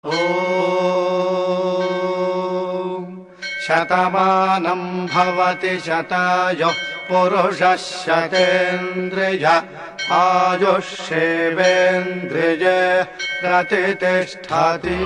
ఓం శతమానం భవతి శతాయుః పురుషः శతేంద్రియ ఆయుష్యేవేంద్రియే ప్రతిష్ఠతి.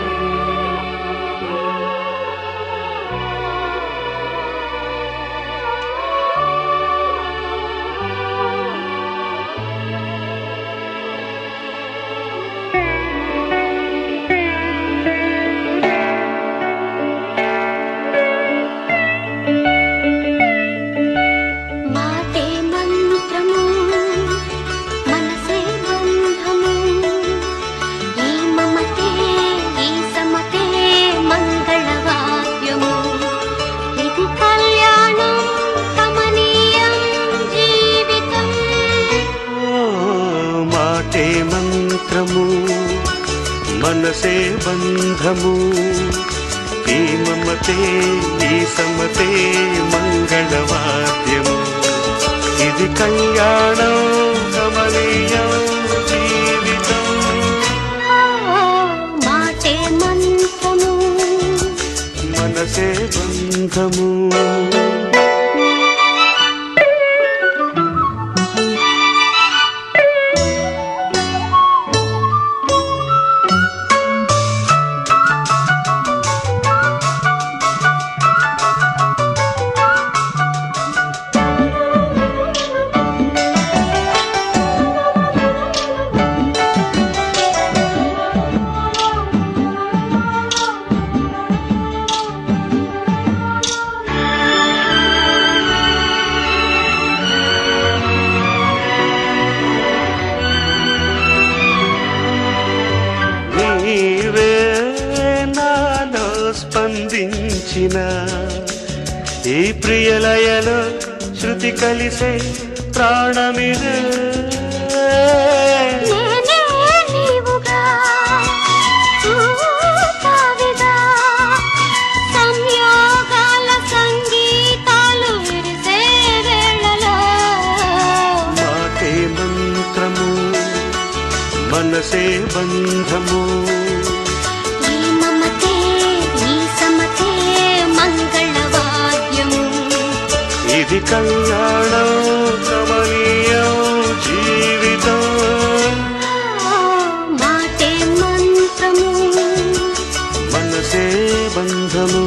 మంత్రము మనసే బంధము, ఈ మమతే ఈ సమతే మంగళవాద్యము. ఇది కళ్యాణం కమనీయం జీవితం. మాటే మంత్రము మనసే బంధము. నీవే నాలో స్పందించిన ఈ ప్రియలయలో శృతి కలిసే ప్రాణమిదే. మాటే మంత్రము మనసే బంధము, ఈ మమతే ఈ సమతే మంగళవాద్యము. ఇది కళ్యాణం కమనీయం జీవితం. మాటే మంత్రము మనసే బంధము.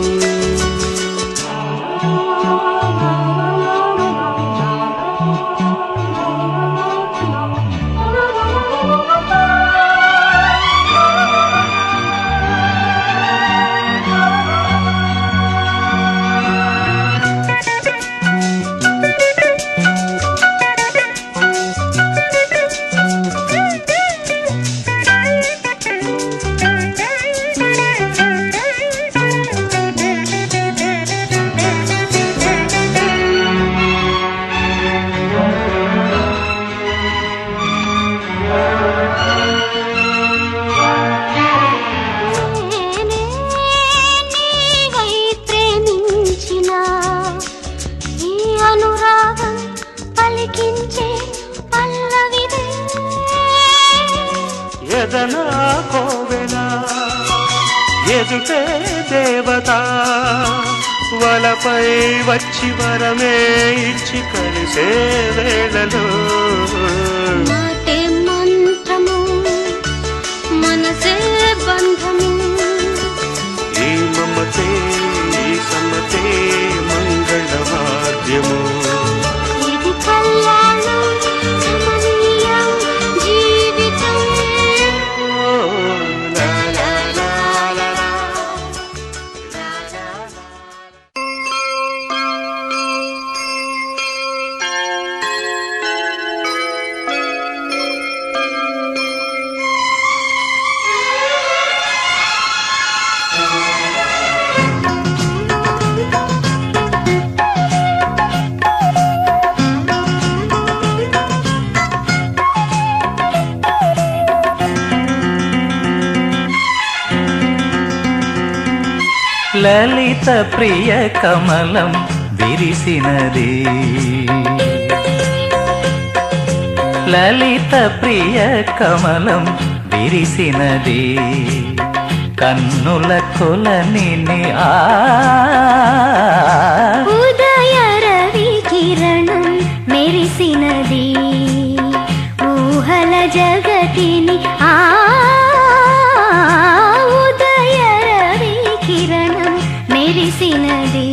ఎదనా కోవెల ఎదుటే దేవత, వలపై వచ్చి వరమే ఇచ్చి కలిసే వేళలో. మాటే మంత్రము మనసే బంధము, ఈ మమతే ఈ సమతే మంగళవాద్యము. ఇది కళ్యాణం కమనీయం జీవితం. లా లా లా లా లా. లలిత ప్రియ కమలం విరిసినది, లలిత ప్రియ కమలం విరిసినది, కన్నుల కొలనిని ఉదయ రవి కిరణం మెరిసినది ఊహల జగతిని ఉదయ రవి కిరణం మెరిసినది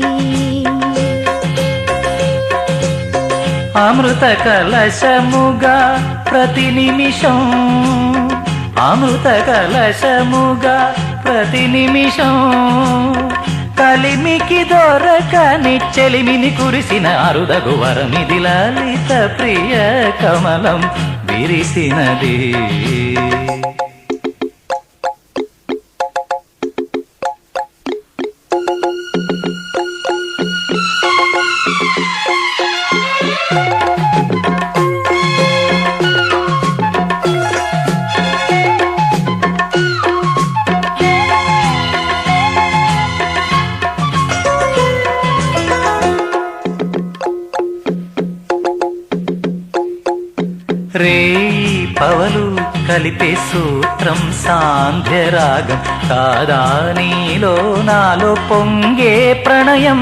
అమృత కలశముగా ప్రతి నిమిషం అమృత కలశముగా ప్రతి నిమిషం కలిమికి దొరకని చెలిమిని కురిసిన అరుదగు వరమిది లలిత ప్రియ కమలం విరిసినది రేయి పవలు కలిపే సూత్రం సాంధ్యరాగం కాదా నీలో నాలో పొంగే ప్రణయం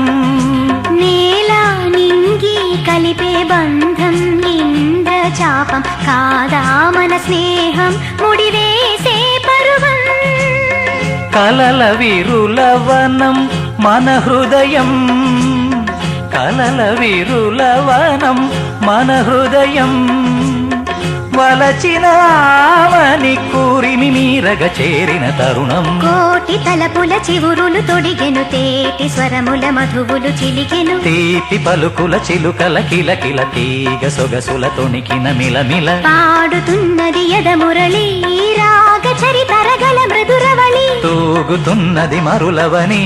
నేల నింగి కలిపే బంధం ఇంద్రచాపం కాదా మన స్నేహం ముడివేసే పరువం కలల విరులవనం మన హృదయం కలల విరులవనం మన హృదయం వలచిన ఆమని కూరిమి మీరగ చేరిన తరుణం కోటి తలపుల చివురులు తొడిగెను తేటి స్వరముల మధువులు చిలికెను తీపి పలుకుల చిలుకల కిలకిల తీగ సొగసుల తొణికిన మిలమిల పాడుతున్నది యదమురళి రాగ చరితరగల మృదురవళి తూగుతున్నది మరులవని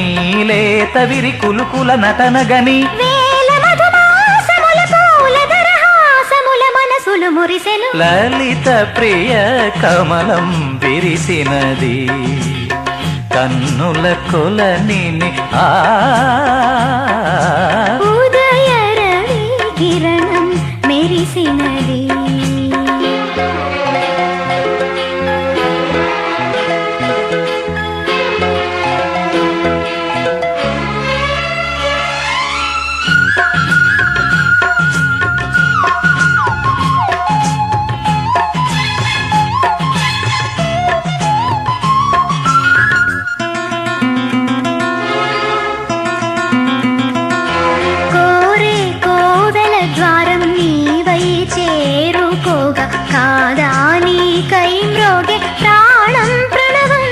లేత విరి కులుకుల నటనగని వేల మధుమాసముల పూల దరహాసముల మనసులు మురిసెను లలిత ప్రియ కమలం విరిసినది కన్నుల కొలనిని ఉదయ రవి కిరణం మెరిసినది కోరే కోవెల ద్వారం నీవై చేరుకోగా కాదా నీకై మ్రోగే ప్రాణం ప్రణవం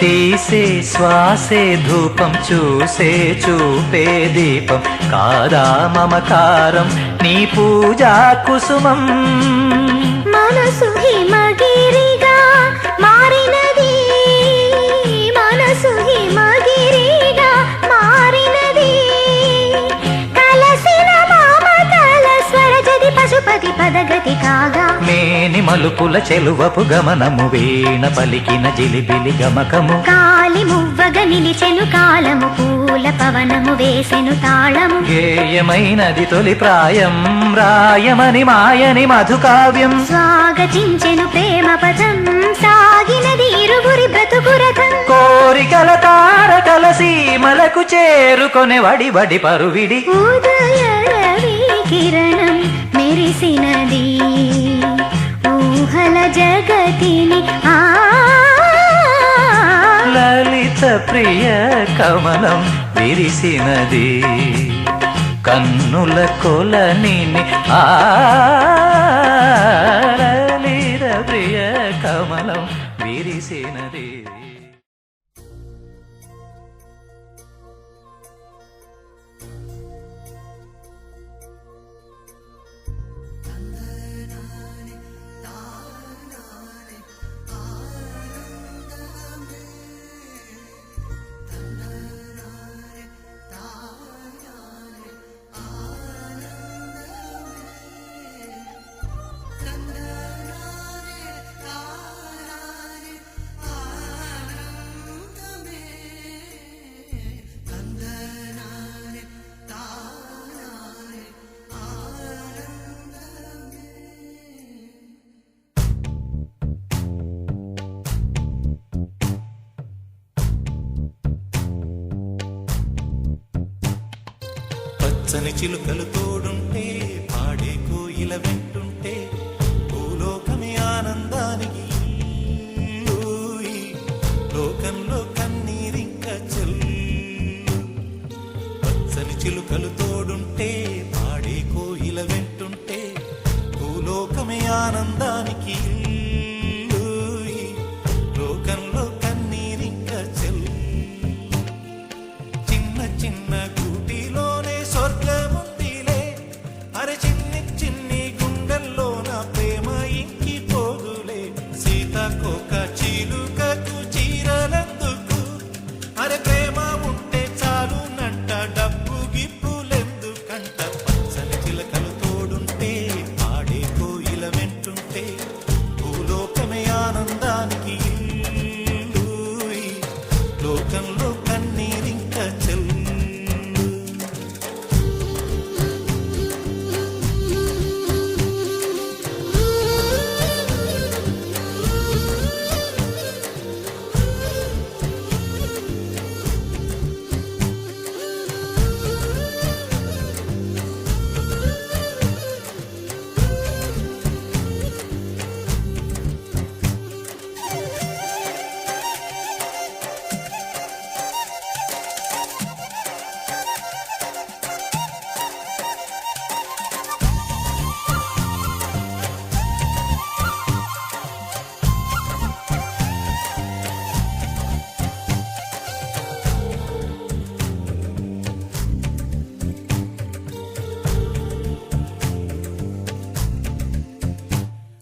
తీసే శ్వాసే ధూపం చూసే చూపే దీపం కాదా మమకారం నీ పూజా కుసుమం మనసు హిమగిరిగా మారినది మనసు హిమగిరిగా మారినది కలసిన మామతల స్వరజది పశుపతి పదగతి కాగా మేని మలుపుల చెలువపు గమనము వీణ పలికిన జిలిబిలి గమకము కాలి మువ్వగ నిలిచెను కాలము పూల పవనము వేసెను తాళము గేయమైనది తొలి ప్రాయం రాయమని మాయని మధుకావ్యం స్వాగతించెను ప్రేమ పదం సాగినది ఇరువురి బ్రతుకురథం కోరికల తారకల సీమలకు చేరుకొనే వడి వడి పరువిడి ఉదయ రవి కిరణం మెరిసినది ఊహల జగతిని లలిత ప్రియ కమలం విరిసినది కన్నుల కొలనిని లలిత ప్రియ కమలం విరిసినది పచ్చని చిలుకలు తోడుంటే పాడే కోయిల వెంటుంటే భూలోకమే ఆనందానికి ఊయి. లోకంలో కన్నీరింక చెల్లు పచ్చని చిలుకలు తోడుంటే పాడే కోయిల వెంటుంటే భూలోకమే ఆనందానికి ఊయి. లోకంలో కన్నీరింక చెల్లు చిన్న చిన్న గూటిలోనే స్వర్గముందిలే అరే చిన్ని చిన్ని గుండెల్లో నా ప్రేమ ఇంకి పోదులే సీతాకోక చిలుకకు చీరలందుకు అరే ప్రేమ ఉంటే చాలు నంట డబ్బు గిప్పులెందుకంట పచ్చని చిలకలు తోడుంటే ఆడే కోయిల వెంటుంటే భూలోకమే ఆనందానికి ఇల్లూయి. లోకంలో కన్నీరింక చెల్లు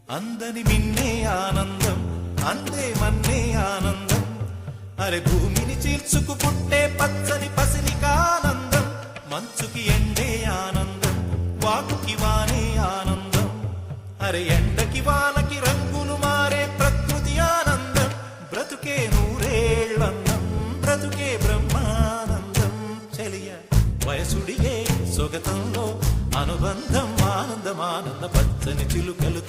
అందని మిన్నే ఆనందం అందే మన్నే ఆనందం అరే భూమిని చీల్చుకు పుట్టే పచ్చని పసిలికానందం మంచుకి ఎండే ఆనందం వాకుకి వానే ఆనందం అరే ఎండకి వానకి రంగులు మారే ప్రకృతి ఆనందం బ్రతుకే నూరేళ్ళందం బ్రతుకే బ్రహ్మానందం చెలియ వయసుడిగే సొగతంలో అనుబంధం ఆనందమానంద పచ్చని చిలుకలు